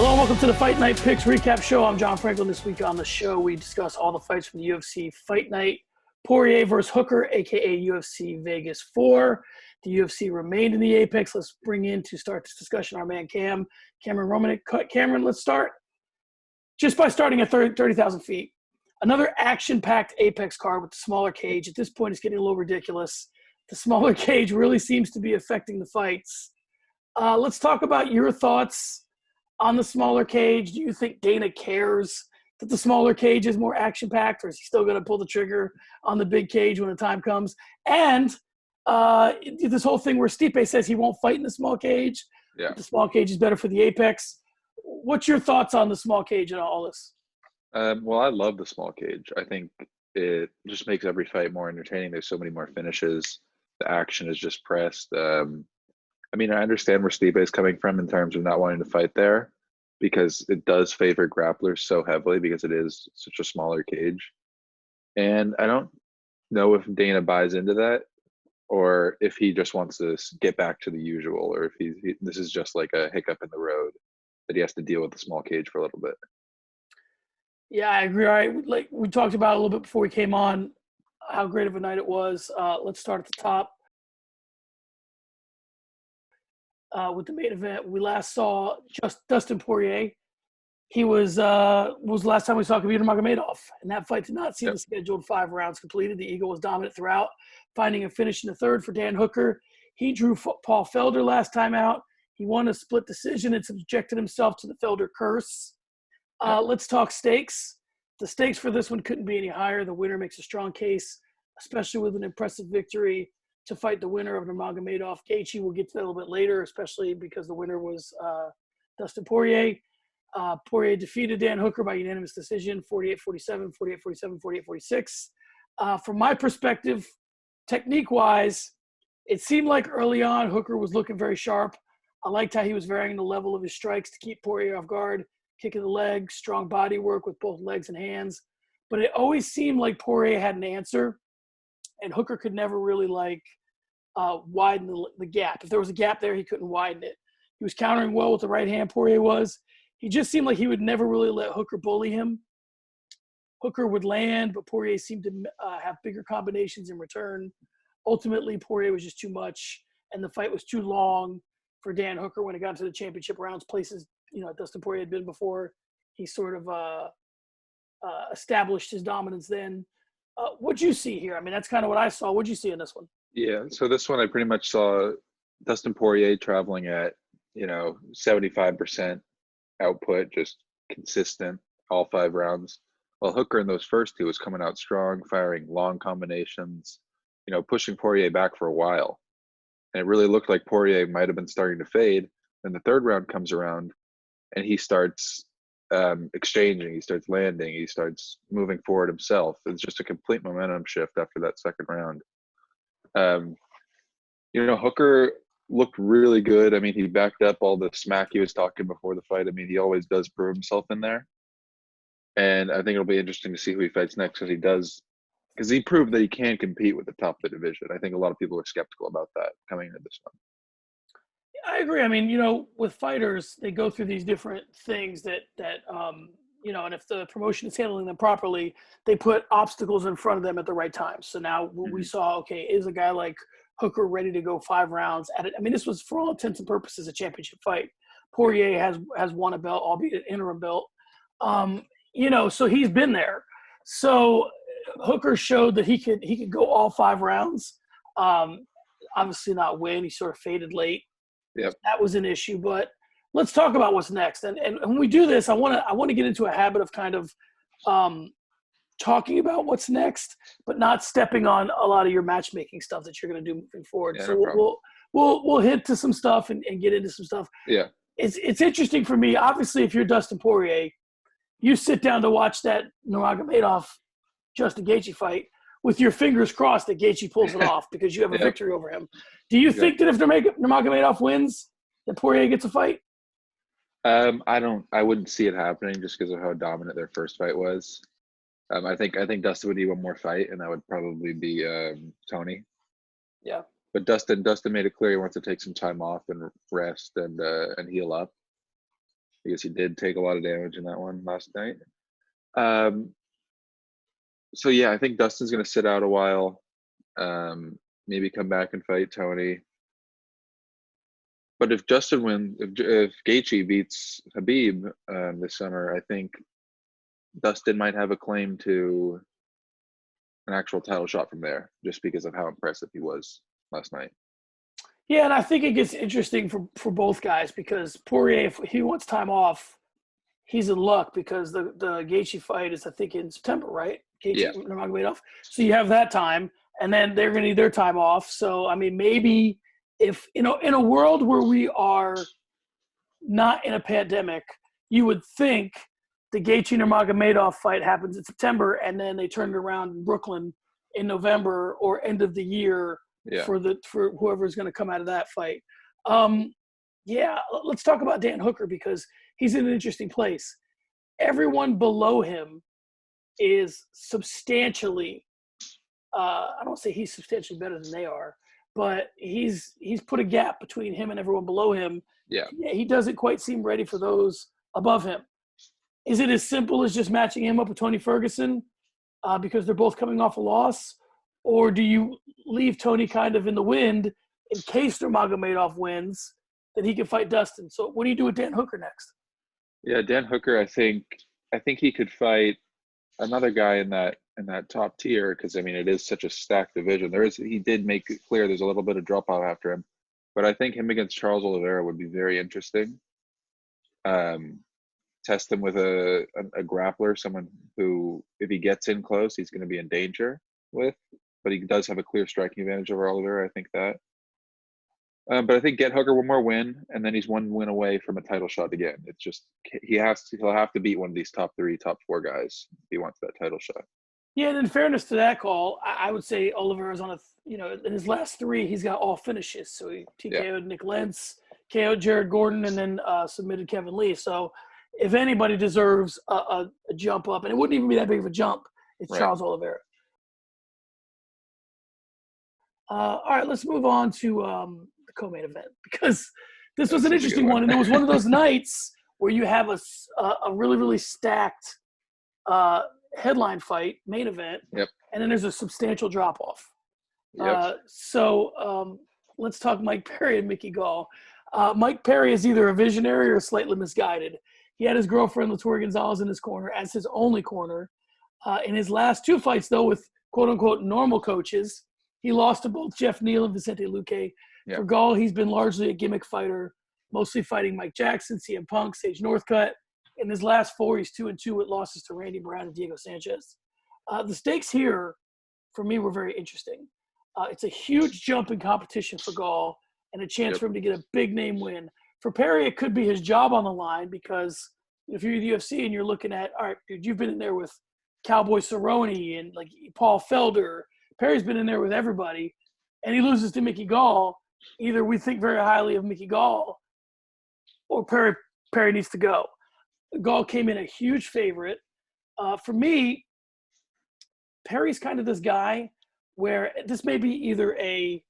Hello and welcome to the Fight Night Picks Recap Show. I'm John Franklin. This week on the show, we discuss all the fights from the UFC Fight Night. Poirier versus Hooker, a.k.a. UFC Vegas 4. The UFC remained in the Apex. Let's bring in to start this discussion our man Cameron Romanik. Cameron, let's start just by starting at 30,000 feet. Another action-packed Apex card with the smaller cage. At this point, it's getting a little ridiculous. The smaller cage really seems to be affecting the fights. Let's talk about your thoughts on the smaller cage. Do you think Dana cares that the smaller cage is more action-packed, or is he still going to pull the trigger on the big cage when the time comes? And this whole thing where Stipe says he won't fight in the small cage. Yeah. The small cage is better for the Apex. What's your thoughts on the small cage and all this? Well, I love the small cage. I think it just makes every fight more entertaining. There's so many more finishes. The action is just pressed. I mean, I understand where Stipe is coming from in terms of not wanting to fight there, because it does favor grapplers so heavily because it is such a smaller cage. And I don't know if Dana buys into that, or if he just wants to get back to the usual, or if this is just like a hiccup in the road that he has to deal with the small cage for a little bit. Yeah, I agree. All right, like we talked about a little bit before we came on, how great of a night it was. Let's start at the top. With the main event, we last saw just Dustin Poirier. He was the last time we saw Khabib Nurmagomedov, and that fight did not see the scheduled 5 rounds completed. The Eagle was dominant throughout, finding a finish in the third for Dan Hooker. He drew Paul Felder last time out. He won a split decision and subjected himself to the Felder curse. Let's talk stakes. The stakes for this one couldn't be any higher. The winner makes a strong case, especially with an impressive victory, to fight the winner of Nurmagomedov. Gaethje, we'll get to that a little bit later, especially because the winner was Dustin Poirier. Poirier defeated Dan Hooker by unanimous decision, 48-47, 48-47, 48-46. From my perspective, technique-wise, it seemed like early on Hooker was looking very sharp. I liked how he was varying the level of his strikes to keep Poirier off guard, kicking the leg, strong body work with both legs and hands. But it always seemed like Poirier had an answer, and Hooker could never really widen the gap. If there was a gap there, he couldn't widen it. He was countering well with the right hand, Poirier was. He just seemed like he would never really let Hooker bully him. Hooker would land, but Poirier seemed to have bigger combinations in return. Ultimately, Poirier was just too much, and the fight was too long for Dan Hooker when it got to the championship rounds, places Dustin Poirier had been before. He sort of established his dominance then. What'd you see here? I mean, that's kind of what I saw. What'd you see in this one? Yeah, so this one I pretty much saw Dustin Poirier traveling at 75% output, just consistent all 5 rounds, while Hooker in those first 2 was coming out strong, firing long combinations, pushing Poirier back for a while. And it really looked like Poirier might have been starting to fade. Then the 3rd round comes around and he starts exchanging, he starts landing, he starts moving forward himself. It's just a complete momentum shift after that 2nd round. Hooker looked really good. I mean, he backed up all the smack he was talking before the fight. I mean, he always does prove himself in there. And I think it'll be interesting to see who he fights next, because he proved that he can compete with the top of the division. I think a lot of people are skeptical about that coming into this one. I agree. I mean, with fighters, they go through these different things that and if the promotion is handling them properly, they put obstacles in front of them at the right time. So now we saw, okay, is a guy like Hooker ready to go 5 rounds at it? I mean, this was, for all intents and purposes, a championship fight. Poirier has won a belt, albeit an interim belt. So he's been there. So Hooker showed that he could go all 5 rounds. Obviously not win. He sort of faded late. Yep. That was an issue, but let's talk about what's next. And when we do this, I want to get into a habit of kind of talking about what's next, but not stepping on a lot of your matchmaking stuff that you're going to do moving forward. Yeah, so no we'll hit to some stuff and get into some stuff. Yeah. It's interesting for me. Obviously, if you're Dustin Poirier, you sit down to watch that Nurmagomedov Justin Gaethje fight with your fingers crossed that Gaethje pulls it off because you have a victory over him. Do you think that if Nurmagomedov wins, that Poirier gets a fight? I wouldn't see it happening just because of how dominant their first fight was. I think Dustin would need one more fight, and that would probably be Tony. Yeah. But Dustin made it clear he wants to take some time off and rest and heal up. because he did take a lot of damage in that one last night. So yeah, I think Dustin's going to sit out a while. Maybe come back and fight Tony. But if Justin wins, if Gaethje beats Khabib this summer, I think Dustin might have a claim to an actual title shot from there, just because of how impressive he was last night. Yeah, and I think it gets interesting for both guys because Poirier, if he wants time off, he's in luck because the Gaethje fight is, I think, in September, right? Gaethje Nurmagomedov. So you have that time, and then they're going to need their time off. So, I mean, maybe if, in a world where we are not in a pandemic, you would think the Gaethje Nurmagomedov fight happens in September, and then they turn it around in Brooklyn in November or end of the year for whoever's going to come out of that fight. Let's talk about Dan Hooker because he's in an interesting place. Everyone below him is substantially I don't want to say he's substantially better than they are, but he's put a gap between him and everyone below him. Yeah, he doesn't quite seem ready for those above him. Is it as simple as just matching him up with Tony Ferguson because they're both coming off a loss? Or do you leave Tony kind of in the wind in case Nurmagomedov wins, then he can fight Dustin? So what do you do with Dan Hooker next? Yeah, Dan Hooker, I think he could fight another guy in that top tier because, I mean, it is such a stacked division. He did make it clear there's a little bit of drop off after him. But I think him against Charles Oliveira would be very interesting. Test him with a grappler, someone who, if he gets in close, he's going to be in danger with. But he does have a clear striking advantage over Oliveira. I think that. But I think get Hooker one more win, and then he's one win away from a title shot again. It's just he'll have to beat one of these top 3, top 4 guys if he wants that title shot. Yeah, and in fairness to that call, I would say Oliveira's on in his last 3, he's got all finishes. So he TKO'd Nick Lentz, KO'd Jared Gordon, and then submitted Kevin Lee. So if anybody deserves a jump up, and it wouldn't even be that big of a jump, it's Charles Oliveira. All right, let's move on to the co-main event because this was an interesting one. And it was one of those nights where you have a really, really stacked headline fight, main event, and then there's a substantial drop-off. So let's talk Mike Perry and Mickey Gall. Mike Perry is either a visionary or slightly misguided. He had his girlfriend, Latoya Gonzalez, in his corner as his only corner. In his last 2 fights, though, with quote-unquote normal coaches, he lost to both Jeff Neal and Vicente Luque. Yep. For Gall, he's been largely a gimmick fighter, mostly fighting Mike Jackson, CM Punk, Sage Northcutt. In his last 4, he's 2-2 with losses to Randy Brown and Diego Sanchez. The stakes here, for me, were very interesting. It's a huge jump in competition for Gall and a chance for him to get a big-name win. For Perry, it could be his job on the line because if you're the UFC and you're looking at, all right, dude, you've been in there with Cowboy Cerrone and like Paul Felder. Perry's been in there with everybody, and he loses to Mickey Gall. Either we think very highly of Mickey Gall or Perry needs to go. Gall came in a huge favorite. For me, Perry's kind of this guy where this may be either a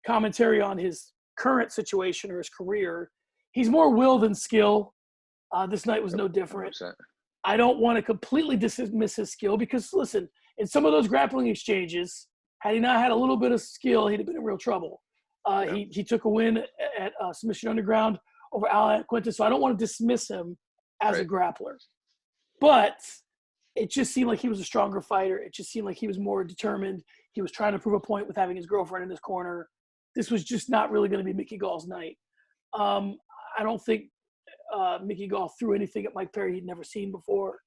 commentary on his current situation or his career. He's more will than skill. This night was no different. 100%. I don't want to completely dismiss his skill because, listen, in some of those grappling exchanges, had he not had a little bit of skill, he'd have been in real trouble. He took a win at Submission Underground over Alan Quintus, so I don't want to dismiss him as a grappler. But it just seemed like he was a stronger fighter. It just seemed like he was more determined. He was trying to prove a point with having his girlfriend in his corner. This was just not really going to be Mickey Gall's night. I don't think Mickey Gall threw anything at Mike Perry he'd never seen before.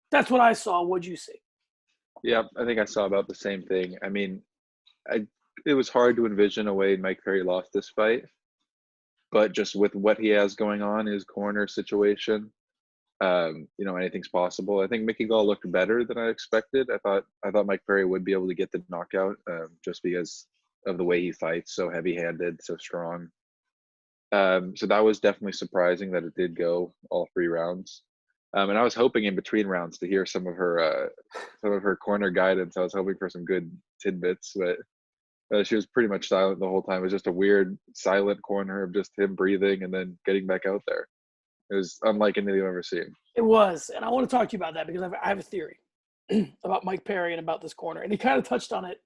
That's what I saw. What'd you see? Yeah, I think I saw about the same thing. I mean, it was hard to envision a way Mike Perry lost this fight, but just with what he has going on, his corner situation, anything's possible. I think Mickey Gall looked better than I expected. I thought Mike Perry would be able to get the knockout just because of the way he fights, so heavy-handed, so strong. So that was definitely surprising that it did go all 3 rounds. And I was hoping in between rounds to hear some of her corner guidance. I was hoping for some good tidbits, but she was pretty much silent the whole time. It was just a weird silent corner of just him breathing and then getting back out there. It was unlike anything I've ever seen. It was, and I want to talk to you about that because I have a theory about Mike Perry and about this corner, and he kind of touched on it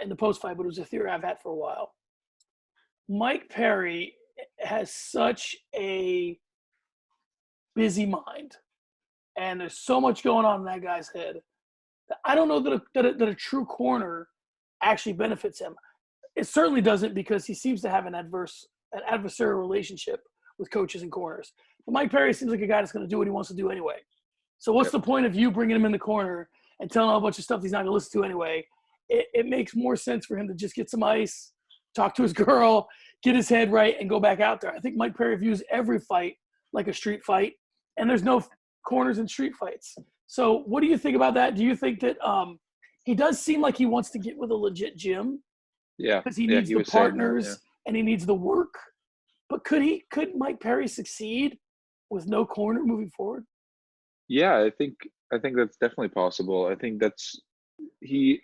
in the post fight, but it was a theory I've had for a while. Mike Perry has such a busy mind, and there's so much going on in that guy's head that I don't know that a true corner actually benefits him. It certainly doesn't, because he seems to have an adversarial relationship with coaches and corners. But Mike Perry seems like a guy that's going to do what he wants to do anyway. So what's the point of you bringing him in the corner and telling him a bunch of stuff he's not going to listen to anyway? It makes more sense for him to just get some ice, talk to his girl, get his head right, and go back out there. I think Mike Perry views every fight like a street fight, and there's no corners in street fights. So what do you think about that? Do you think that he does seem like he wants to get with a legit gym? Yeah. Because he needs the partners and he needs the work. But could Mike Perry succeed with no corner moving forward? Yeah, I think that's definitely possible. I think he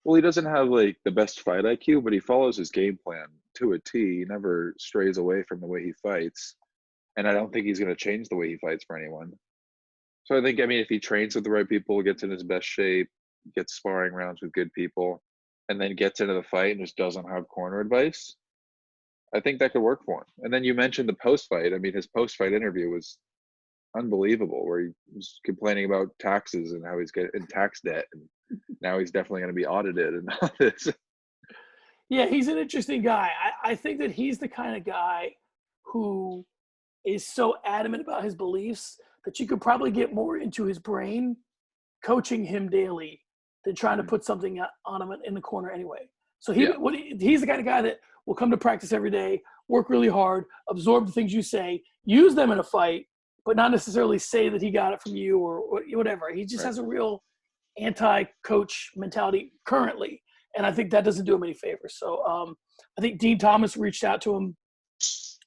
doesn't have like the best fight IQ, but he follows his game plan to a T. He never strays away from the way he fights. And I don't think he's going to change the way he fights for anyone. So I think, if he trains with the right people, gets in his best shape, gets sparring rounds with good people, and then gets into the fight and just doesn't have corner advice, I think that could work for him. And then you mentioned the post-fight. His post-fight interview was unbelievable, where he was complaining about taxes and how he's getting tax debt, and now he's definitely going to be audited and all this. Yeah, he's an interesting guy. I think that he's the kind of guy who is so adamant about his beliefs that you could probably get more into his brain coaching him daily than trying to put something on him in the corner anyway. So he's the kind of guy that will come to practice every day, work really hard, absorb the things you say, use them in a fight, but not necessarily say that he got it from you or whatever. He just has a real anti-coach mentality currently, and I think that doesn't do him any favors. So I think Dean Thomas reached out to him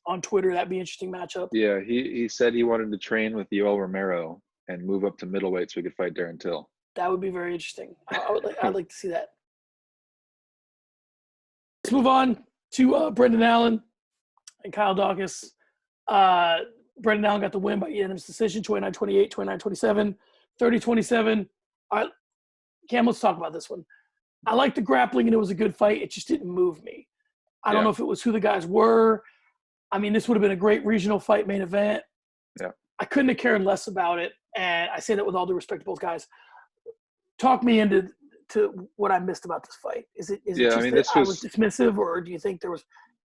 on Twitter. That'd be an interesting matchup. Yeah, he said he wanted to train with Yoel Romero and move up to middleweight so he could fight Darren Till. That would be very interesting. I'd like to see that. Let's move on to Brendan Allen and Kyle Daukaus. Brendan Allen got the win by unanimous decision, 29-28, 29-27, 30-27. All right, Cam, let's talk about this one. I liked the grappling, and it was a good fight. It just didn't move me. I don't know if it was who the guys were. This would have been a great regional fight main event. Yeah. I couldn't have cared less about it, and I say that with all due respect to both guys. Talk me into what I missed about this fight. Is it just I was dismissive, or do you think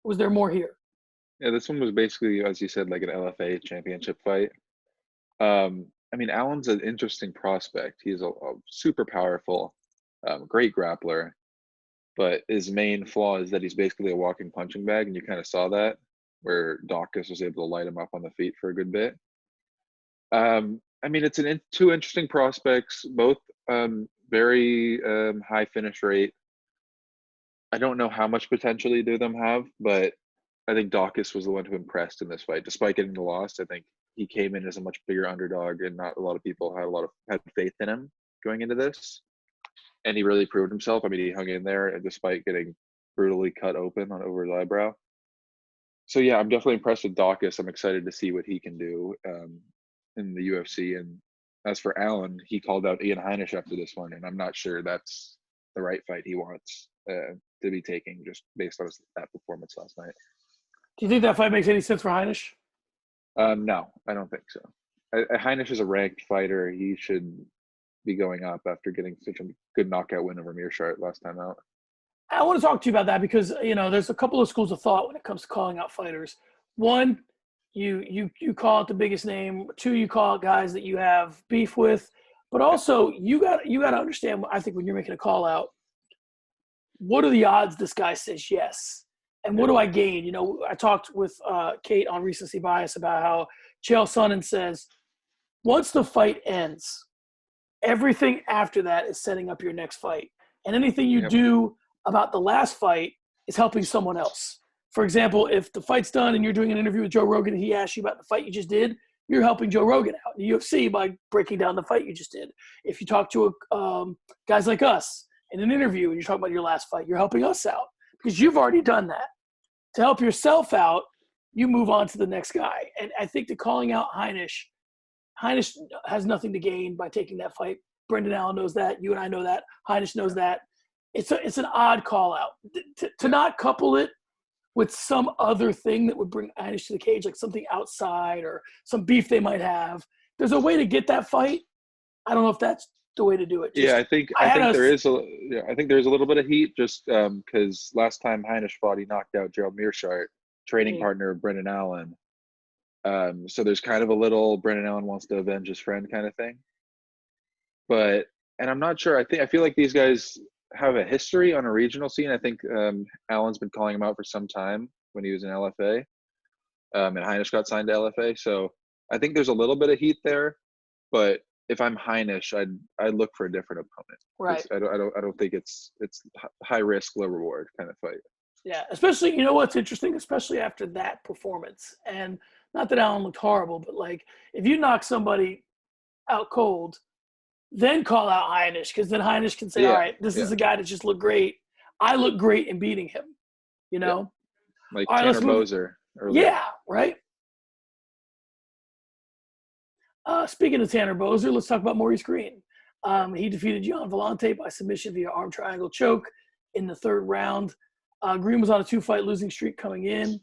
was there more here? Yeah, this one was basically, as you said, like an LFA championship fight. Allen's an interesting prospect. He's a super powerful, great grappler, but his main flaw is that he's basically a walking punching bag, and you kind of saw that, where Daukaus was able to light him up on the feet for a good bit. It's two interesting prospects, both very high finish rate. I don't know how much potential either of them have, but I think Daukaus was the one who impressed in this fight. Despite getting the loss, I think he came in as a much bigger underdog, and not a lot of people had faith in him going into this. And he really proved himself. He hung in there, and despite getting brutally cut open over his eyebrow. So yeah, I'm definitely impressed with Daukaus. I'm excited to see what he can do in the UFC. And as for Allen, he called out Ian Heinisch after this one, and I'm not sure that's the right fight he wants to be taking, just based on that performance last night. Do you think that fight makes any sense for Heinisch? No, I don't think so. Heinisch is a ranked fighter. He should be going up after getting such a good knockout win over Mearshart last time out. I want to talk to you about that because, there's a couple of schools of thought when it comes to calling out fighters. One, you call out the biggest name. Two, you call out guys that you have beef with. But also, you got to understand, I think, when you're making a call out, what are the odds this guy says yes? And what do I gain? I talked with Kate on Recency Bias about how Chael Sonnen says, once the fight ends, everything after that is setting up your next fight. And anything you do about the last fight is helping someone else. For example, if the fight's done and you're doing an interview with Joe Rogan and he asks you about the fight you just did, you're helping Joe Rogan out in the UFC by breaking down the fight you just did. If you talk to guys like us in an interview and you talk about your last fight, you're helping us out because you've already done that. To help yourself out, you move on to the next guy. And I think that calling out Heinisch has nothing to gain by taking that fight. Brendan Allen knows that. You and I know that. Heinisch knows that. It's an odd call out. To not couple it with some other thing that would bring Heinisch to the cage, like something outside or some beef they might have. There's a way to get that fight. I don't know if that's the way to do it. I think there is a little bit of heat just because last time Heinisch fought, he knocked out Gerald Mearshart, training partner of Brendan Allen. So there's kind of a little Brendan Allen wants to avenge his friend kind of thing. But I'm not sure. I feel like these guys have a history on a regional scene. I think Allen's been calling him out for some time when he was in LFA, and Heinisch got signed to LFA. So I think there's a little bit of heat there. But if I'm Heinisch, I'd look for a different opponent. Right. I don't think it's high risk, low reward kind of fight. Yeah, especially, you know what's interesting, especially after that performance, and not that Allen looked horrible, but like if you knock somebody out cold, then call out Heinisch, because then Heinisch can say, all right, this is a guy that just looked great. I look great in beating him, you know? Yeah. Like all Tanner Boser earlier. Yeah, right? Speaking of Tanner Boser, let's talk about Maurice Greene. He defeated Gian Villante by submission via arm triangle choke in the third round. Greene was on a 2-fight losing streak coming in.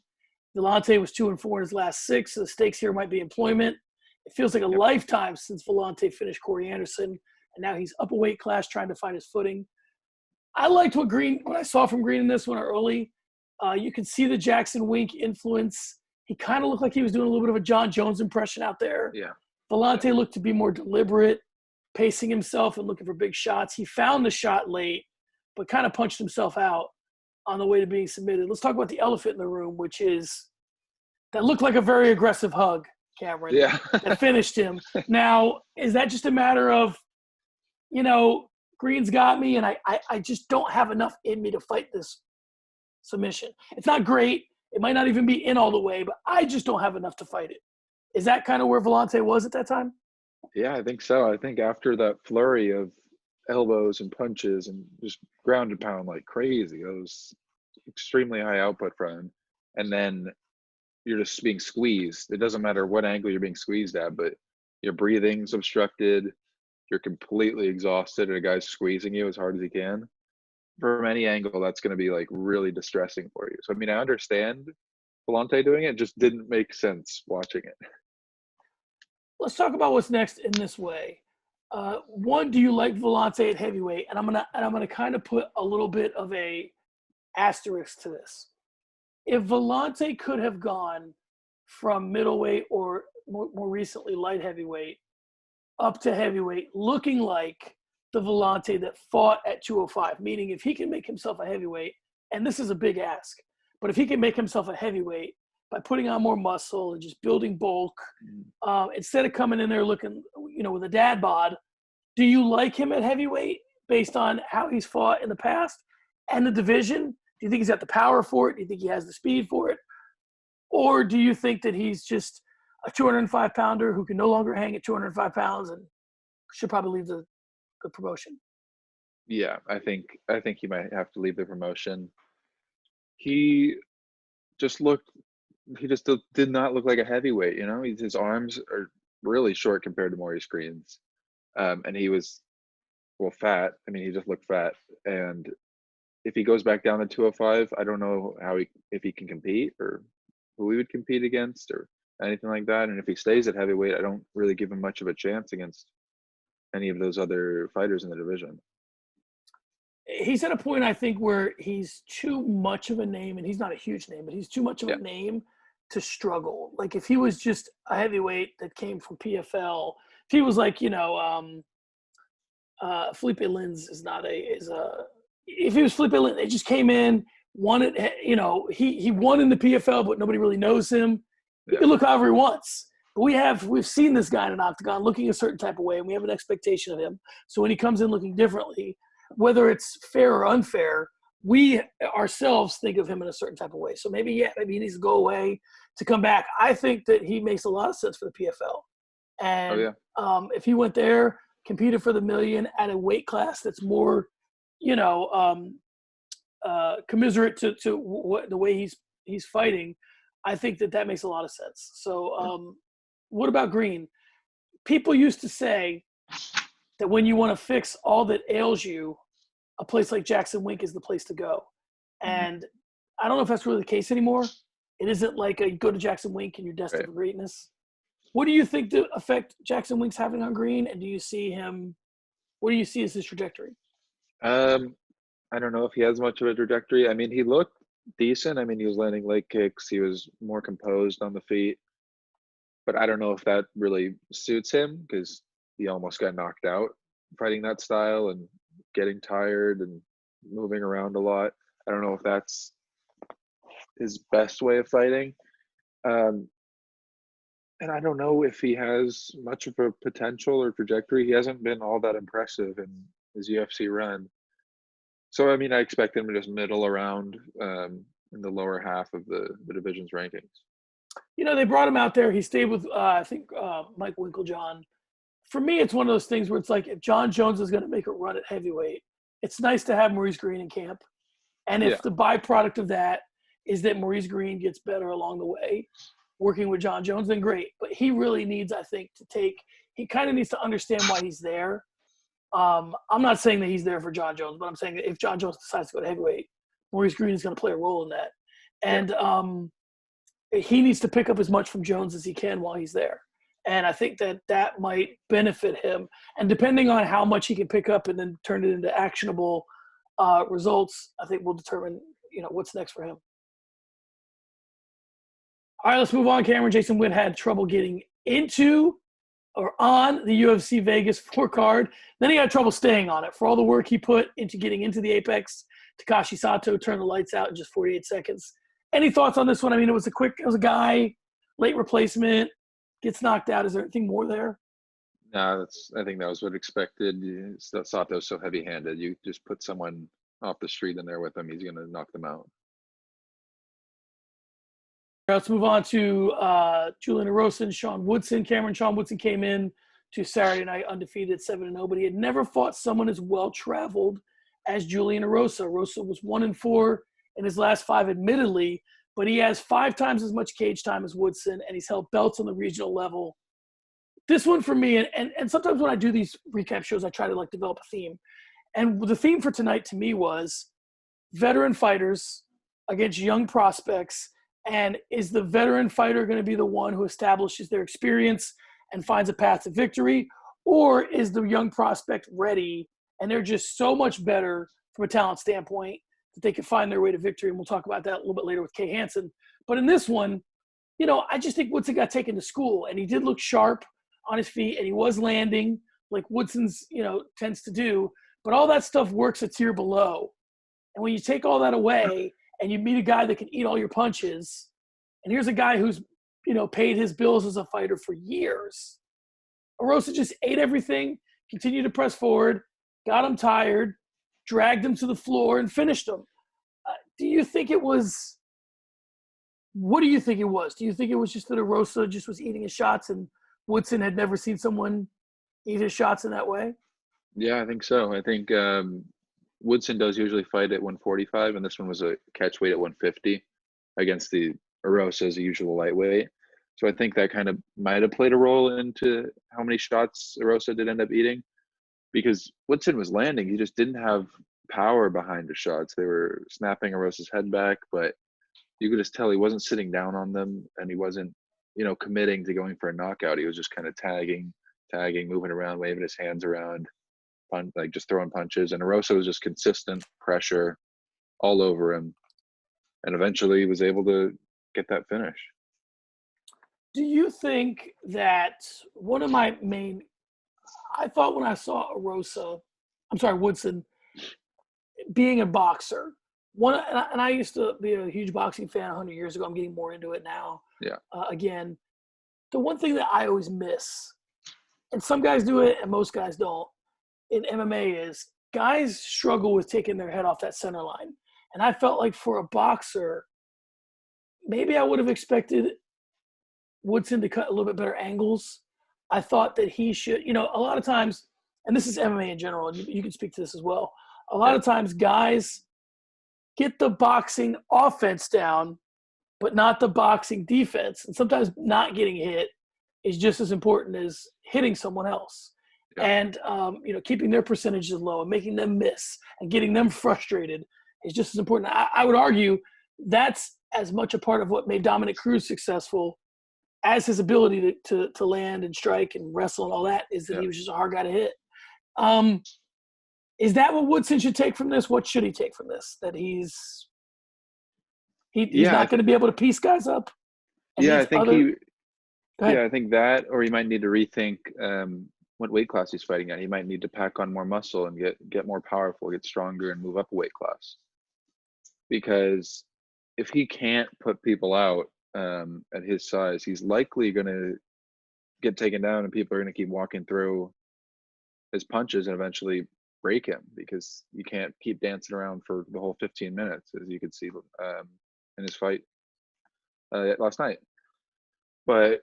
Villante was 2-4 in his last 6, so the stakes here might be employment. It feels like a lifetime since Villante finished Corey Anderson, and now he's up a weight class trying to find his footing. I liked what I saw from Greene in this one early. You could see the Jackson Wink influence. He kind of looked like he was doing a little bit of a John Jones impression out there. Yeah. Villante looked to be more deliberate, pacing himself and looking for big shots. He found the shot late, but kind of punched himself out on the way to being submitted. Let's talk about the elephant in the room, which is that looked like a very aggressive hug, Cameron, that finished him. Now, is that just a matter of, you know, Greene's got me and I just don't have enough in me to fight this submission? It's not great. It might not even be in all the way, but I just don't have enough to fight it. Is that kind of where Villante was at that time? Yeah, I think so. I think after that flurry of elbows and punches and just ground and pound like crazy, it was extremely high output from him. And then you're just being squeezed. It doesn't matter what angle you're being squeezed at, but your breathing's obstructed. You're completely exhausted, and a guy's squeezing you as hard as he can. From any angle, that's going to be like really distressing for you. So, I mean, I understand Villante doing it, just didn't make sense watching it. Let's talk about what's next in this way. One, do you like Villante at heavyweight? And I'm gonna kind of put a little bit of a asterisk to this. If Villante could have gone from middleweight or more recently light heavyweight up to heavyweight, looking like the Villante that fought at 205, meaning if he can make himself a heavyweight, and this is a big ask, but if he can make himself a heavyweight by putting on more muscle and just building bulk, instead of coming in there looking, you know, with a dad bod, do you like him at heavyweight based on how he's fought in the past and the division? Do you think he's got the power for it? Do you think he has the speed for it? Or do you think that he's just a 205-pounder who can no longer hang at 205 pounds and should probably leave the promotion? Yeah, I think he might have to leave the promotion. He just did not look like a heavyweight, you know? His arms are really short compared to Maurice Greene's. And he was, fat. I mean, he just looked fat. And if he goes back down to 205, I don't know if he can compete or who he would compete against or anything like that. And if he stays at heavyweight, I don't really give him much of a chance against any of those other fighters in the division. He's at a point, I think, where he's too much of a name, and he's not a huge name, but he's too much of a name to struggle. Like if he was just a heavyweight that came from PFL, if he was like, you know, Philipe Lins if he was Philipe Lins, they just came in, won it, you know, he won in the PFL, but nobody really knows him. He can look however he wants. But we've seen this guy in an octagon looking a certain type of way, and we have an expectation of him. So when he comes in looking differently, whether it's fair or unfair, we ourselves think of him in a certain type of way. So maybe he needs to go away to come back. I think that he makes a lot of sense for the PFL. And if he went there, competed for the million at a weight class that's more, you know, commiserate to what the way he's fighting, I think that makes a lot of sense. So what about Greene? People used to say that when you want to fix all that ails you, a place like Jackson Wink is the place to go. And I don't know if that's really the case anymore. It isn't like you go to Jackson Wink and you're destined for greatness. What do you think the effect Jackson Wink's having on Greene? And what do you see as his trajectory? I don't know if he has much of a trajectory. I mean, he looked decent. I mean, he was landing leg kicks. He was more composed on the feet. But I don't know if that really suits him because he almost got knocked out fighting that style and getting tired and moving around a lot. I don't know if that's his best way of fighting. And I don't know if he has much of a potential or trajectory. He hasn't been all that impressive in his UFC run. So, I mean, I expect him to just middle around in the lower half of the division's rankings. They brought him out there. He stayed with, I think, Mike Winklejohn. For me, it's one of those things where it's like if John Jones is going to make a run at heavyweight, it's nice to have Maurice Greene in camp. And if the byproduct of that is that Maurice Greene gets better along the way, working with John Jones, then great. But he really needs, I think, he kind of needs to understand why he's there. I'm not saying that he's there for John Jones, but I'm saying that if John Jones decides to go to heavyweight, Maurice Greene is going to play a role in that. And he needs to pick up as much from Jones as he can while he's there. And I think that might benefit him. And depending on how much he can pick up and then turn it into actionable results, I think will determine, what's next for him. All right, let's move on. Cameron, Jason Witt had trouble getting into or on the UFC Vegas 4 card. Then he had trouble staying on it. For all the work he put into getting into the Apex, Takashi Sato turned the lights out in just 48 seconds. Any thoughts on this one? I mean, it was a guy, late replacement, gets knocked out. Is there anything more there? No, I think that was what expected. Sato's so heavy-handed. You just put someone off the street in there with him, he's going to knock them out. Let's move on to Julian Erosa and Sean Woodson. Sean Woodson came in to Saturday night undefeated 7-0, but he had never fought someone as well-traveled as Julian Erosa. Erosa was 1-4 in his last 5, admittedly, but he has 5 times as much cage time as Woodson, and he's held belts on the regional level. This one for me, and sometimes when I do these recap shows, I try to develop a theme. And the theme for tonight to me was veteran fighters against young prospects. And is the veteran fighter going to be the one who establishes their experience and finds a path to victory? Or is the young prospect ready and they're just so much better from a talent standpoint that they can find their way to victory? And we'll talk about that a little bit later with Kay Hansen. But in this one, I just think Woodson got taken to school, and he did look sharp on his feet, and he was landing like Woodson's, tends to do. But all that stuff works a tier below. And when you take all that away and you meet a guy that can eat all your punches, and here's a guy who's, paid his bills as a fighter for years. Erosa just ate everything, continued to press forward, got him tired, dragged him to the floor, and finished him. Do you think it was – what do you think it was? Do you think it was just that Erosa just was eating his shots and Woodson had never seen someone eat his shots in that way? Yeah, I think so. I think Woodson does usually fight at 145, and this one was a catch weight at 150 against the Erosa's usual lightweight. So I think that kind of might have played a role into how many shots Erosa did end up eating, because Woodson was landing. He just didn't have power behind the shots. They were snapping Erosa's head back, but you could just tell he wasn't sitting down on them, and he wasn't, committing to going for a knockout. He was just kind of tagging, moving around, waving his hands around, just throwing punches. And Erosa was just consistent pressure all over him, and eventually he was able to get that finish. Do you think that one of my main – I thought when I saw Woodson being a boxer, and I used to be a huge boxing fan 100 years ago. I'm getting more into it now. Yeah. Again, the one thing that I always miss, and some guys do it and most guys don't, in MMA is guys struggle with taking their head off that center line. And I felt like for a boxer, maybe I would have expected Woodson to cut a little bit better angles. I thought that he should, a lot of times, and this is MMA in general, and you can speak to this as well. A lot of times guys get the boxing offense down but not the boxing defense. And sometimes not getting hit is just as important as hitting someone else. Yeah. And, keeping their percentages low and making them miss and getting them frustrated is just as important. I would argue that's as much a part of what made Dominic Cruz successful as his ability to land and strike and wrestle and all that, is that he was just a hard guy to hit. Is that what Woodson should take from this? What should he take from this? That he's not going to be able to piece guys up? I think I think that, or he might need to rethink what weight class he's fighting at. He might need to pack on more muscle and get more powerful, get stronger, and move up a weight class. Because if he can't put people out at his size, he's likely going to get taken down, and people are going to keep walking through his punches and eventually break him, because you can't keep dancing around for the whole 15 minutes, as you could see in his fight last night. But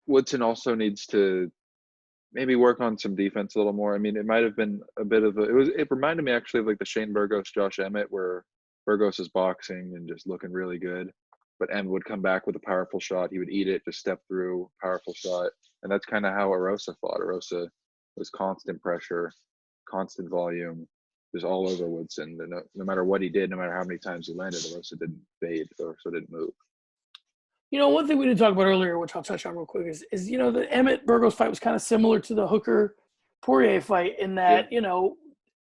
Woodson also needs to maybe work on some defense a little more. I mean, it might have been a bit of it reminded me actually of like the Shane Burgos, Josh Emmett, where Burgos is boxing and just looking really good, but Emmett would come back with a powerful shot. He would eat it, just step through, powerful shot. And that's kind of how Erosa fought. Erosa was constant pressure, constant volume, just all over Woodson. No matter what he did, no matter how many times he landed, Erosa didn't fade, Erosa didn't move. One thing we didn't talk about earlier, which I'll touch on real quick, is the Emmett Burgos fight was kind of similar to the Hooker Poirier fight in that,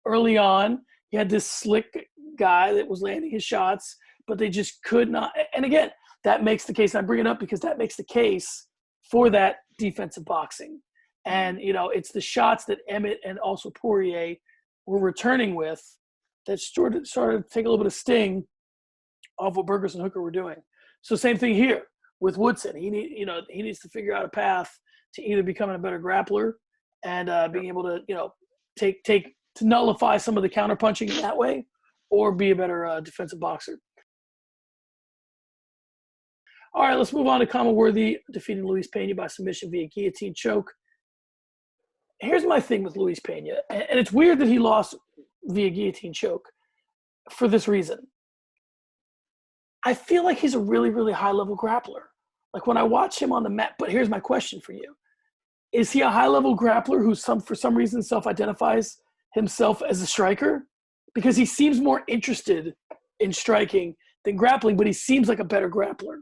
early on, you had this slick guy that was landing his shots, but they just could not. And again, that makes the case. I bring it up because that makes the case for that defensive boxing. And, it's the shots that Emmett and also Poirier were returning with that started to take a little bit of sting off what Burgos and Hooker were doing. So same thing here with Woodson. He needs to figure out a path to either becoming a better grappler and being able to, to nullify some of the counterpunching in that way, or be a better defensive boxer. All right, let's move on to Khama Worthy defeating Luis Pena by submission via guillotine choke. Here's my thing with Luis Pena, and it's weird that he lost via guillotine choke for this reason. I feel like he's a really, really high-level grappler. Like when I watch him on the mat, but here's my question for you. Is he a high-level grappler who for some reason self-identifies himself as a striker? Because he seems more interested in striking than grappling, but he seems like a better grappler.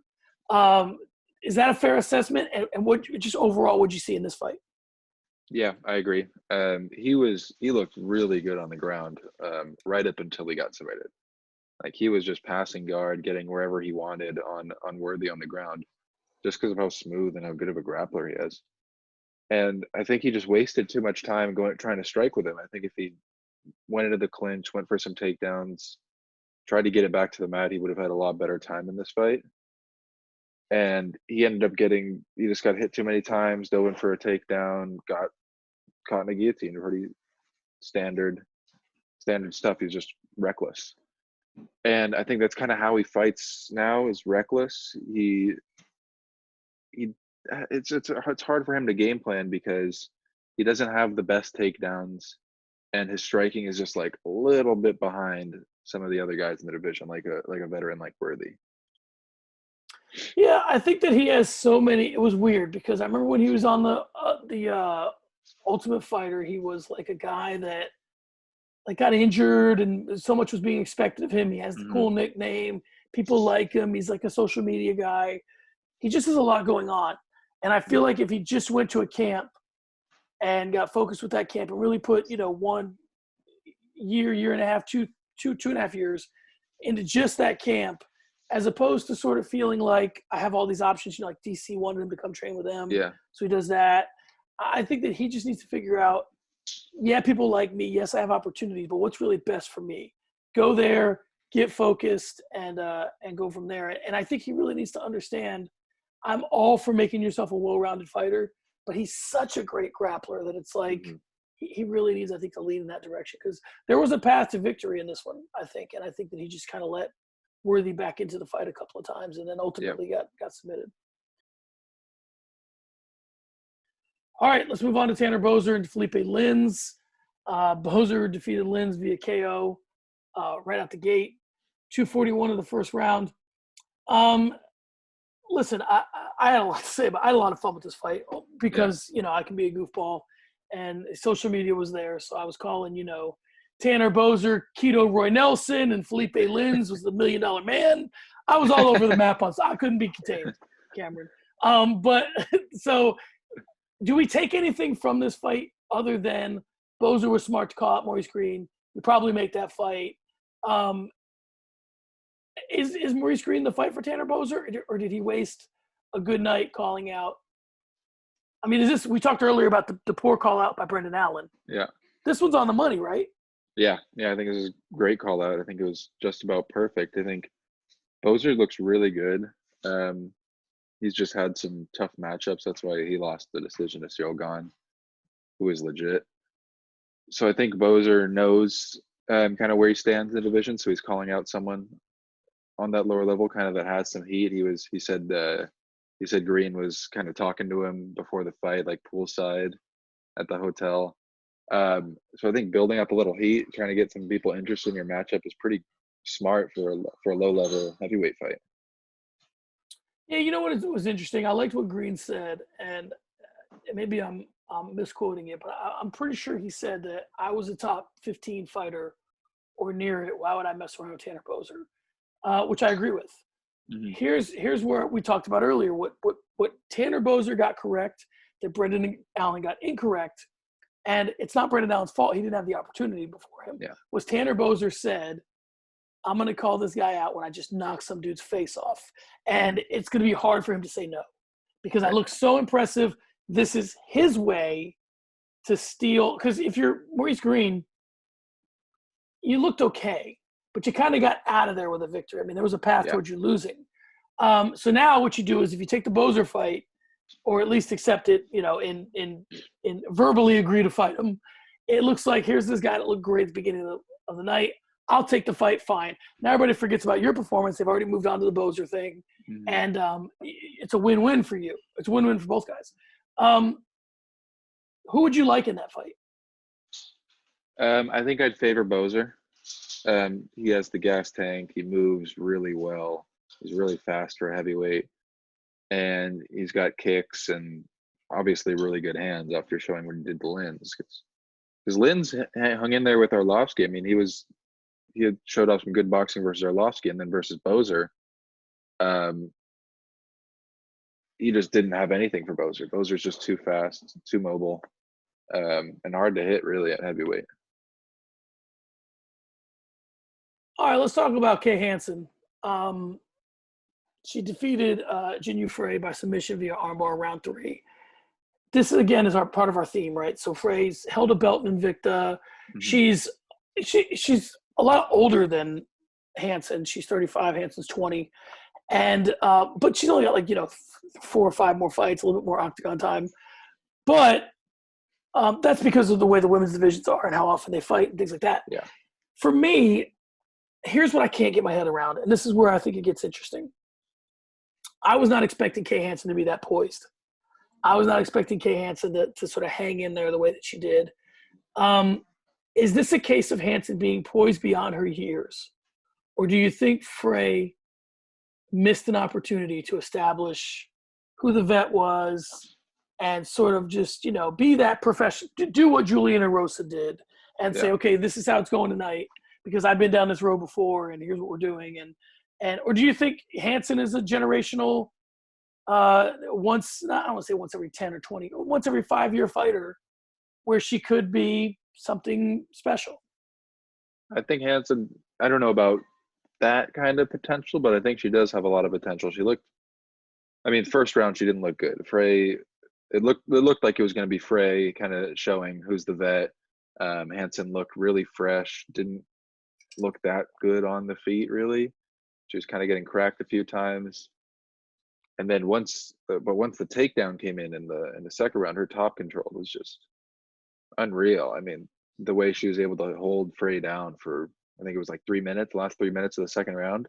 Is that a fair assessment? And what just overall would you see in this fight? Yeah, I agree. He looked really good on the ground right up until he got submitted. Like he was just passing guard, getting wherever he wanted on Worthy on the ground, just because of how smooth and how good of a grappler he is. And I think he just wasted too much time trying to strike with him. I think if he went into the clinch, went for some takedowns, tried to get it back to the mat, he would have had a lot better time in this fight. And he ended up he just got hit too many times, dove in for a takedown, got caught in a guillotine. Pretty standard stuff. He's just reckless. And I think that's kind of how he fights now, is reckless. It's hard for him to game plan because he doesn't have the best takedowns, and his striking is just like a little bit behind some of the other guys in the division, like a veteran like Worthy. Yeah, I think that he has so many. It was weird because I remember when he was on the Ultimate Fighter, he was like a guy that like got injured and so much was being expected of him. He has the cool nickname. People like him. He's like a social media guy. He just has a lot going on. And I feel like if he just went to a camp and got focused with that camp and really put, 1 year and a half, two and a half years into just that camp, as opposed to sort of feeling like I have all these options, like DC wanted him to come train with them. Yeah. So he does that. I think that he just needs to figure out, yeah, people like me. Yes, I have opportunities, but what's really best for me? Go there, get focused, and go from there. And I think he really needs to understand I'm all for making yourself a well-rounded fighter, but he's such a great grappler that it's like he really needs, I think, to lean in that direction, because there was a path to victory in this one, I think. And I think that he just kind of let Worthy back into the fight a couple of times and then ultimately got submitted. All right, let's move on to Tanner Boser and Philipe Lins. Boser defeated Lins via KO right out the gate. 241 of the first round. Um, listen, I had a lot to say, but I had a lot of fun with this fight because I can be a goofball, and social media was there, so I was calling Tanner Boser, Keto Roy Nelson, and Philipe Lins was the $1 Million Man. I was all over the map on, so I couldn't be contained, Cameron. But so, do we take anything from this fight other than Boser was smart to call out Maurice Greene? You probably make that fight. Is Maurice Greene the fight for Tanner Boser, or did he waste a good night calling out? I mean, we talked earlier about the poor call out by Brendan Allen. Yeah. This one's on the money, right? Yeah. I think it was a great call out. I think it was just about perfect. I think Boser looks really good. He's just had some tough matchups. That's why he lost the decision to Gian, who is legit. So I think Boser knows kind of where he stands in the division. So he's calling out someone on that lower level, kind of that has some heat. He said Greene was kind of talking to him before the fight, like poolside at the hotel. So I think building up a little heat, trying to get some people interested in your matchup is pretty smart for a low level heavyweight fight. Yeah, you know what was interesting? I liked what Greene said, and maybe I'm misquoting it, but I'm pretty sure he said that I was a top 15 fighter or near it. Why would I mess around with Tanner Boser? Which I agree with. Mm-hmm. Here's where we talked about earlier. What Tanner Boser got correct, that Brendan Allen got incorrect, and it's not Brendan Allen's fault. He didn't have the opportunity before him. Yeah. Was Tanner Boser said, I'm going to call this guy out when I just knock some dude's face off. And it's going to be hard for him to say no because I look so impressive. This is his way to steal. Because if you're Maurice Greene, you looked okay, but you kind of got out of there with a victory. I mean, there was a path towards you losing. So now what you do is if you take the Boser fight, or at least accept it, in verbally agree to fight him, it looks like here's this guy that looked great at the beginning of the night. I'll take the fight, fine. Now everybody forgets about your performance. They've already moved on to the Boser thing. Mm-hmm. And it's a win-win for you. It's a win-win for both guys. Who would you like in that fight? I think I'd favor Boser. He has the gas tank. He moves really well. He's really fast for a heavyweight. And he's got kicks and obviously really good hands after showing what he did to Lins. Because Lins hung in there with Arlovsky. I mean, he had showed off some good boxing versus Arlovsky, and then versus Boser, he just didn't have anything for Boser. Boser's just too fast, too mobile, and hard to hit really at heavyweight. All right, let's talk about Kay Hansen. She defeated Jinh Frey by submission via armbar round 3. This again is part of our theme, right? So Frey's held a belt in Invicta. Mm-hmm. She's a lot older than Hansen. She's 35. Hansen's 20, and but she's only got 4 or 5 more fights, a little bit more octagon time. But that's because of the way the women's divisions are and how often they fight and things like that. Yeah. For me, here's what I can't get my head around, and this is where I think it gets interesting. I was not expecting Kay Hansen to be that poised. I was not expecting Kay Hansen to sort of hang in there the way that she did. Is this a case of Hansen being poised beyond her years? Or do you think Frey missed an opportunity to establish who the vet was and sort of just, be that professional, do what Julian and Erosa did and say, okay, this is how it's going tonight because I've been down this road before and here's what we're doing. Or do you think Hansen is a generational, I don't want to say once every 10 or 20, once every 5-year fighter where she could be something special? I think Hansen, I don't know about that kind of potential, but I think she does have a lot of potential. First round, she didn't look good. Frey, it looked like it was going to be Frey kind of showing who's the vet. Hansen looked really fresh, didn't look that good on the feet, really. She was kind of getting cracked a few times. And then once the takedown came in the second round, her top control was just unreal. I mean, the way she was able to hold Frey down for, I think it was like 3 minutes, the last 3 minutes of the second round,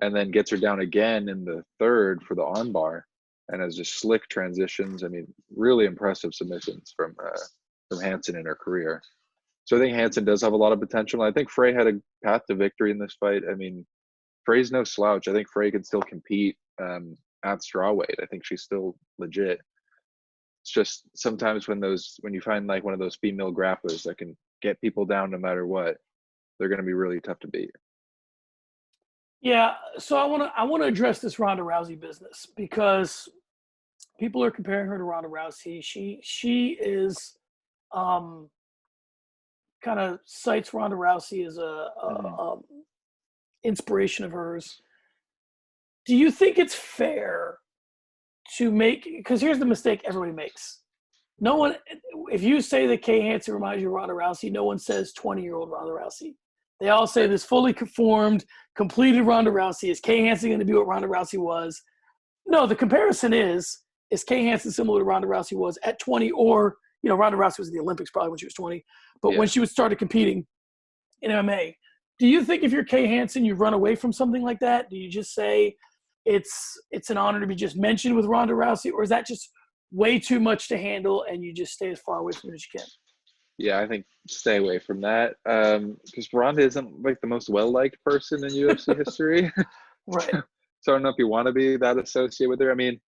and then gets her down again in the third for the armbar, and has just slick transitions. I mean, really impressive submissions from Hansen in her career. So I think Hansen does have a lot of potential. I think Frey had a path to victory in this fight. I mean, Frey's no slouch. I think Frey can still compete at strawweight. I think she's still legit. It's just sometimes when you find like one of those female grapplers that can get people down no matter what, they're going to be really tough to beat. Yeah, so I want to address this Ronda Rousey business because people are comparing her to Ronda Rousey. She is kind of cites Ronda Rousey as a inspiration of hers. Do you think it's fair to make, because here's the mistake everybody makes. No one, if you say that Kay Hansen reminds you of Ronda Rousey, no one says 20-year-old Ronda Rousey. They all say this fully conformed, completed Ronda Rousey. Is Kay Hansen going to be what Ronda Rousey was? No, the comparison is Kay Hansen similar to Ronda Rousey was at 20, or, Ronda Rousey was in the Olympics probably when she was 20, but when she started competing in MMA. Do you think if you're Kay Hansen, you run away from something like that? Do you just say it's an honor to be just mentioned with Ronda Rousey, or is that just way too much to handle and you just stay as far away from it as you can? Yeah, I think stay away from that because Ronda isn't like the most well-liked person in UFC history. Right. So I don't know if you want to be that associated with her. I mean,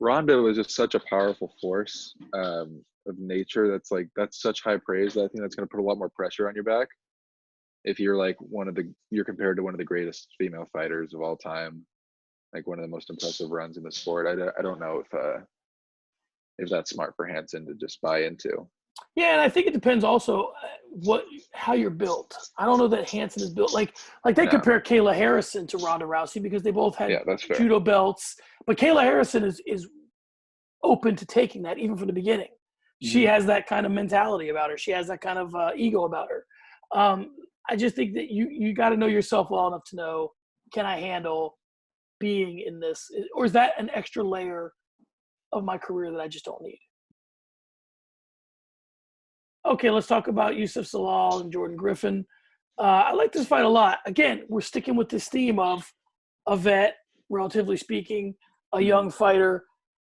Ronda was just such a powerful force of nature. That's such high praise that I think that's going to put a lot more pressure on your back if you're like you're compared to one of the greatest female fighters of all time, like one of the most impressive runs in the sport. I don't know if that's smart for Hansen to just buy into. Yeah, and I think it depends also how you're built. I don't know that Hansen is built like they compare Kayla Harrison to Ronda Rousey because they both had judo belts, but Kayla Harrison is open to taking that even from the beginning. She has that kind of mentality about her. She has that kind of ego about her. I just think that you got to know yourself well enough to know, can I handle being in this, or is that an extra layer of my career that I just don't need? Okay, let's talk about Youssef Zalal and Jordan Griffin. I like this fight a lot. Again, we're sticking with this theme of a vet, relatively speaking, a young fighter.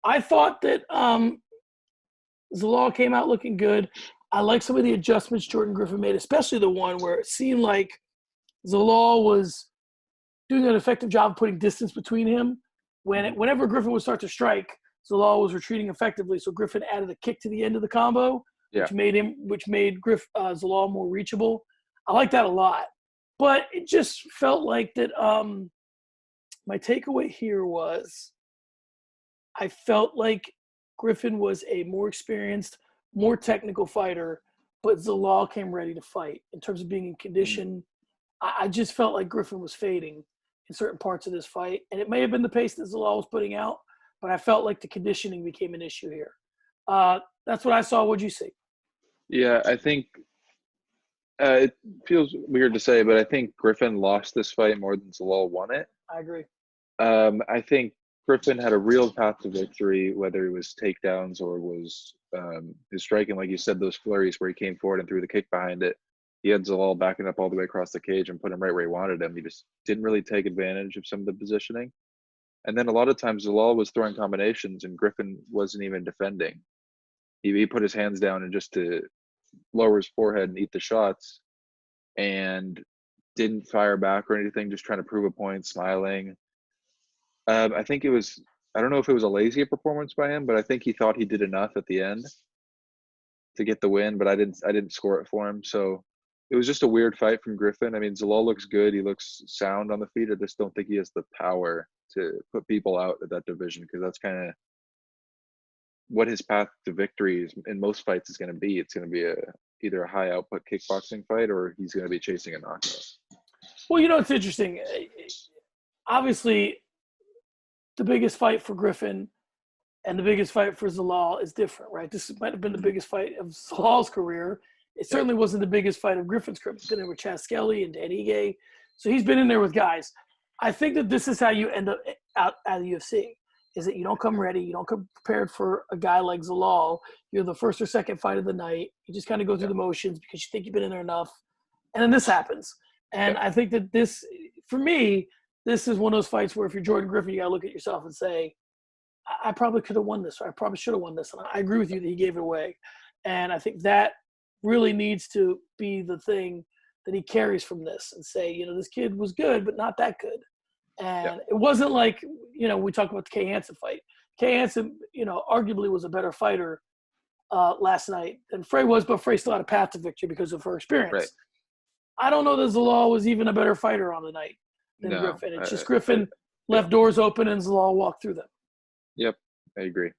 I thought that Zalal came out looking good. I like some of the adjustments Jordan Griffin made, especially the one where it seemed like Zalal was doing an effective job of putting distance between him. Whenever Griffin would start to strike, Zalal was retreating effectively, so Griffin added a kick to the end of the combo, which made Zalal more reachable. I like that a lot. But it just felt like that my takeaway here was I felt like Griffin was a more experienced, more technical fighter, but Zalal came ready to fight in terms of being in condition. I just felt like Griffin was fading in certain parts of this fight. And it may have been the pace that Zalal was putting out, but I felt like the conditioning became an issue here. That's what I saw. What'd you see? Yeah, I think it feels weird to say, but I think Griffin lost this fight more than Zalal won it. I agree. I think Griffin had a real path to victory, whether it was takedowns or was his striking, like you said, those flurries where he came forward and threw the kick behind it. He had Zalal backing up all the way across the cage and put him right where he wanted him. He just didn't really take advantage of some of the positioning. And then a lot of times Zalal was throwing combinations and Griffin wasn't even defending. He put his hands down and just to lower his forehead and eat the shots and didn't fire back or anything, just trying to prove a point, smiling. I think I don't know if it was a lazy performance by him, but I think he thought he did enough at the end to get the win, but I didn't score it for him. So it was just a weird fight from Griffin. I mean, Zalal looks good. He looks sound on the feet. I just don't think he has the power to put people out at that division because that's kind of what his path to victory is in most fights is going to be. It's going to be either a high output kickboxing fight or he's going to be chasing a knockout. Well, it's interesting. Obviously, the biggest fight for Griffin and the biggest fight for Zalal is different, right? This might have been the biggest fight of Zalal's career. It certainly wasn't the biggest fight of Griffin's career. He's been in with Chas Skelly and Dan Ige. So he's been in there with guys. I think that this is how you end up out of the UFC, is that you don't come ready. You don't come prepared for a guy like Zalal. You're the first or second fight of the night. You just kind of go through the motions because you think you've been in there enough. And then this happens. And I think that this, for me, this is one of those fights where if you're Jordan Griffin, you got to look at yourself and say, I probably could have won this, or I probably should have won this. And I agree with you that he gave it away. And I think that really needs to be the thing that he carries from this and say, this kid was good, but not that good. Yeah. And it wasn't like, we talk about the Kay Hansen fight. Kay Hansen, arguably was a better fighter last night than Frey was, but Frey still had a path to victory because of her experience. Right. I don't know that Zalal was even a better fighter on the night than No, Griffin. It's just Griffin left yeah. doors open and Zalal walked through them. Yep, I agree.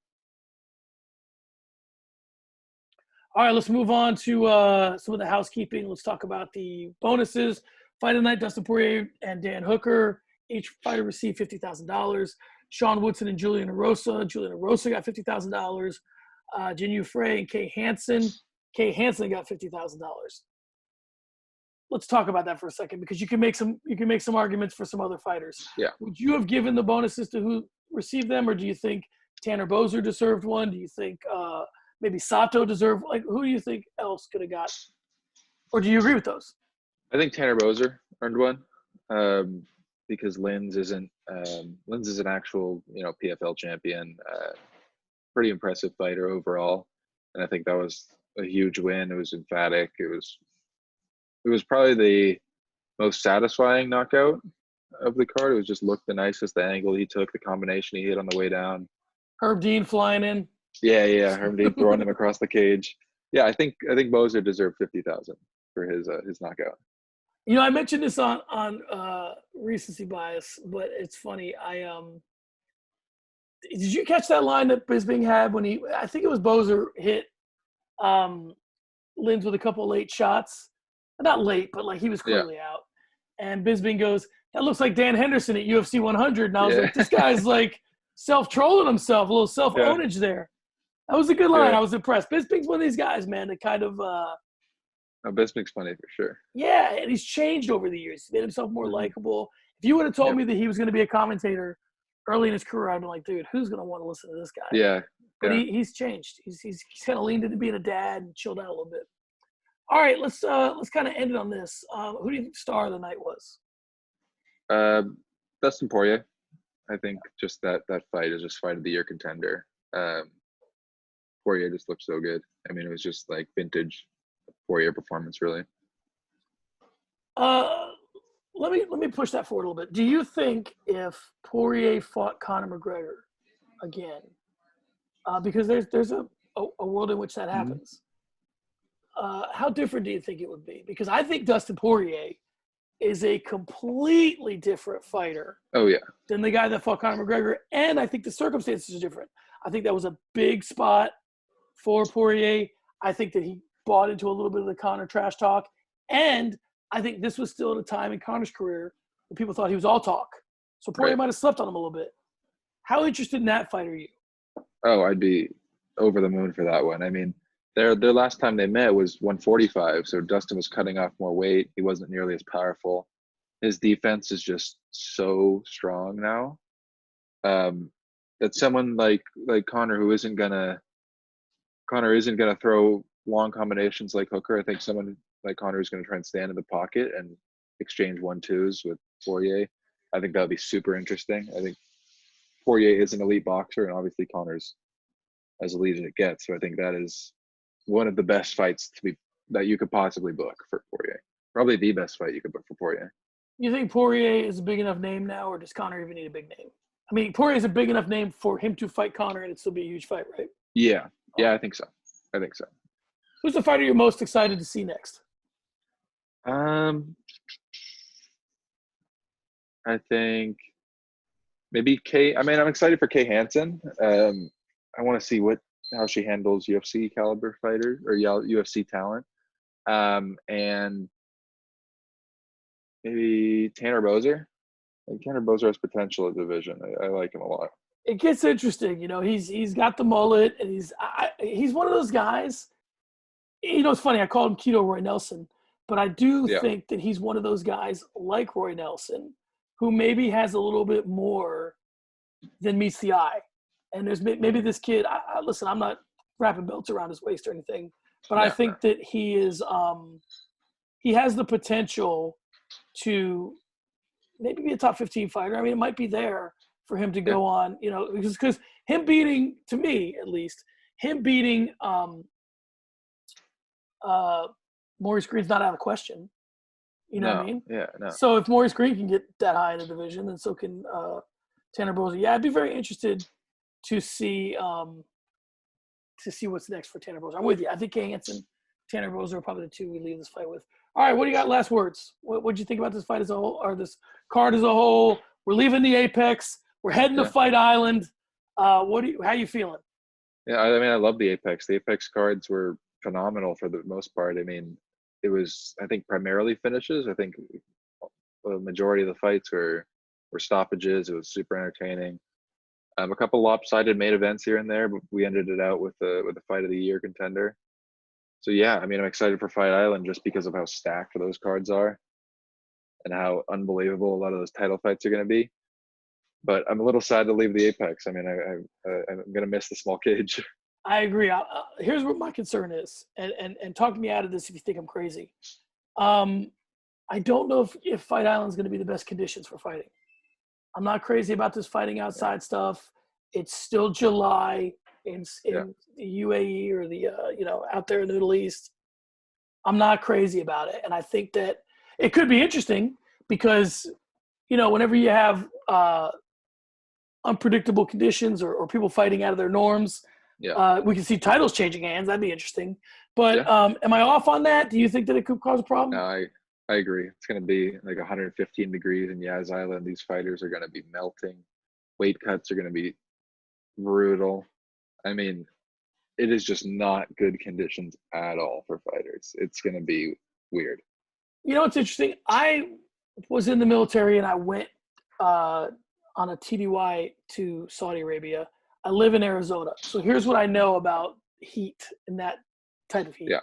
All right, let's move on to some of the housekeeping. Let's talk about the bonuses. Fight of the night, Dustin Poirier and Dan Hooker. Each fighter received $50,000. Sean Woodson and Julian Erosa. Julian Erosa got $50,000. Jinh Frey and Kay Hansen. Kay Hansen got $50,000. Let's talk about that for a second because you can make some arguments for some other fighters. Yeah. Would you have given the bonuses to who received them, or do you think Tanner Boser deserved one? Do you think maybe Sato deserved? Like, who do you think else could have got? Or do you agree with those? I think Tanner Boser earned one because Linz isn't actual PFL champion. Pretty impressive fighter overall, and I think that was a huge win. It was emphatic. It was probably the most satisfying knockout of the card. It was just looked the nicest. The angle he took, the combination he hit on the way down. Herb Dean flying in. Yeah. Herb Dean throwing him across the cage. Yeah, I think Boser deserved $50,000 for his knockout. I mentioned this on recency bias, but it's funny. Did you catch that line that Bisping had when I think it was Boser hit Linz with a couple of late shots? Not late, but like he was clearly out. And Bisping goes, "That looks like Dan Henderson at UFC 100." And I was like, this guy's like self-trolling himself, a little self-ownage there. That was a good line. I was impressed. Bisping's one of these guys, man, that kind of Bisping's funny for sure. Yeah, and he's changed over the years. He's made himself more likable. If you would have told me that he was going to be a commentator early in his career, I'd be like, dude, who's going to want to listen to this guy? Yeah. But he's changed. He's kind of leaned into being a dad and chilled out a little bit. All right, let's kind of end it on this. Who do you think the star of the night was? Dustin Poirier. I think just that fight is just fight of the year contender. Poirier just looked so good. I mean, it was just like vintage Poirier performance, really. Let me push that forward a little bit. Do you think if Poirier fought Conor McGregor again, because there's a world in which that happens, how different do you think it would be? Because I think Dustin Poirier is a completely different fighter. Oh yeah. Than the guy that fought Conor McGregor, and I think the circumstances are different. I think that was a big spot for Poirier. I think that he bought into a little bit of the Conor trash talk, and I think this was still at a time in Conor's career when people thought he was all talk. So Poirier might have slept on him a little bit. How interested in that fight are you? Oh, I'd be over the moon for that one. I mean, their last time they met was 145, so Dustin was cutting off more weight. He wasn't nearly as powerful. His defense is just so strong now. That someone like Conor, who isn't gonna throw long combinations like Hooker. I think someone like Conor is gonna try and stand in the pocket and exchange 1-2s with Poirier. I think that would be super interesting. I think Poirier is an elite boxer, and obviously Conor's as elite as it gets. So I think that is one of the best fights that you could possibly book for Poirier. Probably the best fight you could book for Poirier. You think Poirier is a big enough name now, or does Conor even need a big name? I mean, Poirier is a big enough name for him to fight Conor, and it'd still be a huge fight, right? Yeah, I think so. Who's the fighter you're most excited to see next? I think maybe Kay. I mean, I'm excited for Kay Hansen. I want to see how she handles UFC caliber fighters or UFC talent. And maybe Tanner Boser. I think Tanner Boser has potential at division. I like him a lot. It gets interesting. He's got the mullet, and he's one of those guys. It's funny. I called him Keto Roy Nelson, but I do think that he's one of those guys like Roy Nelson who maybe has a little bit more than meets the eye. And there's maybe this kid. Listen, I'm not wrapping belts around his waist or anything, but I think that he is. He has the potential to maybe be a top 15 fighter. I mean, it might be there for him to go on, because him beating, to me at least, Maurice Greene's not out of question. You know what I mean? Yeah, no. So if Maurice Greene can get that high in the division, then so can Tanner Boser. Yeah, I'd be very interested to see what's next for Tanner Boser. I'm with you. I think Hansen, Tanner Boser are probably the two we leave this fight with. All right, what do you got? Last words. What do you think about this fight as a whole, or this card as a whole? We're leaving the Apex. We're heading to Fight Island. How you feeling? Yeah, I mean, I love the Apex. The Apex cards were phenomenal for the most part. I mean, it was, I think, primarily finishes. I think the majority of the fights were stoppages. It was super entertaining. A couple lopsided main events here and there, but we ended it out with a fight of the year contender. So yeah, I mean, I'm excited for Fight Island just because of how stacked those cards are and how unbelievable a lot of those title fights are going to be. But I'm a little sad to leave the Apex. I mean, I'm going to miss the small cage. I agree. Here's what my concern is, and talk me out of this if you think I'm crazy. I don't know if Fight Island is going to be the best conditions for fighting. I'm not crazy about this fighting outside stuff. It's still July in the UAE or the out there in the Middle East. I'm not crazy about it, and I think that it could be interesting because whenever you have unpredictable conditions or people fighting out of their norms, we can see titles changing hands. That'd be interesting. But am I off on that? Do you think that it could cause a problem? No, I agree. It's going to be like 115 degrees in Yas Island. These fighters are going to be melting. Weight cuts are going to be brutal. I mean, it is just not good conditions at all for fighters. It's going to be weird. It's interesting. I was in the military and I went on a TDY to Saudi Arabia. I live in Arizona. So here's what I know about heat and that type of heat. Yeah.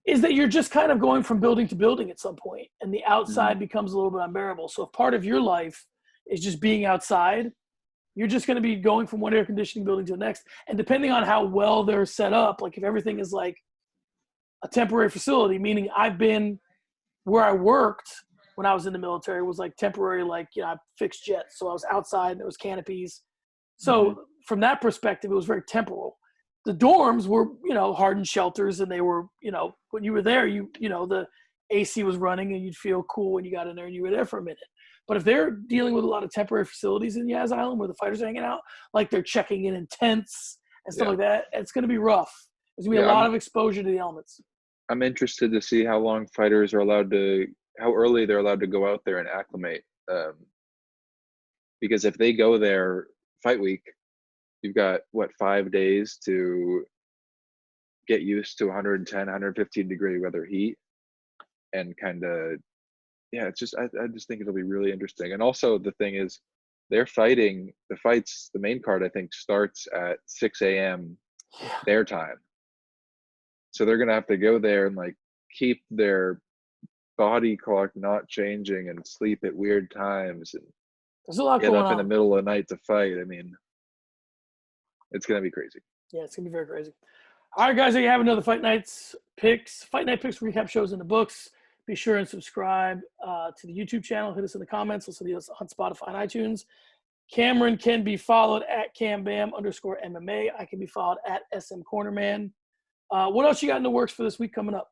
Is that you're just kind of going from building to building at some point, and the outside becomes a little bit unbearable. So if part of your life is just being outside, you're just going to be going from one air conditioning building to the next. And depending on how well they're set up, like if everything is like a temporary facility, meaning I've been where I worked when I was in the military was like temporary, like, I fixed jets. So I was outside and there was canopies. So from that perspective, it was very temporal. The dorms were, hardened shelters, and they were, when you were there, the AC was running and you'd feel cool when you got in there and you were there for a minute. But if they're dealing with a lot of temporary facilities in Yas Island where the fighters are hanging out, like they're checking in tents and stuff like that, it's going to be rough. There's going to be a lot of exposure to the elements. I'm interested to see how long fighters are how early they're allowed to go out there and acclimate. Because if they go there fight week, you've got 5 days to get used to 110, 115 degree weather heat, and kind of, it's just, I just think it'll be really interesting. And also the thing is, they're fighting the main card, I think, starts at 6 a.m. their time. So they're going to have to go there and like keep their body clock not changing and sleep at weird times and there's a lot get going up on in the middle of the night to fight. I mean, it's going to be crazy. Yeah, it's going to be very crazy. All right, guys, there you have another Fight Night Picks recap shows in the books. Be sure and subscribe to the YouTube channel. Hit us in the comments. Listen to us on Spotify and iTunes. Cameron can be followed at CamBam_MMA. I can be followed at SM Cornerman. What else you got in the works for this week coming up?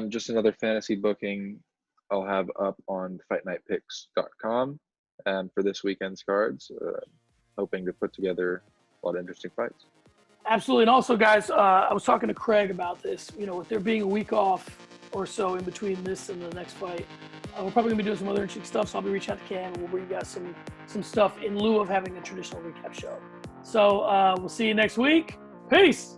Just another fantasy booking I'll have up on FightNightPicks.com for this weekend's cards. Hoping to put together a lot of interesting fights. Absolutely. And also, guys, I was talking to Craig about this. With there being a week off or so in between this and the next fight, we're probably going to be doing some other interesting stuff. So I'll be reaching out to Cam and we'll bring you guys some stuff in lieu of having a traditional recap show. So we'll see you next week. Peace.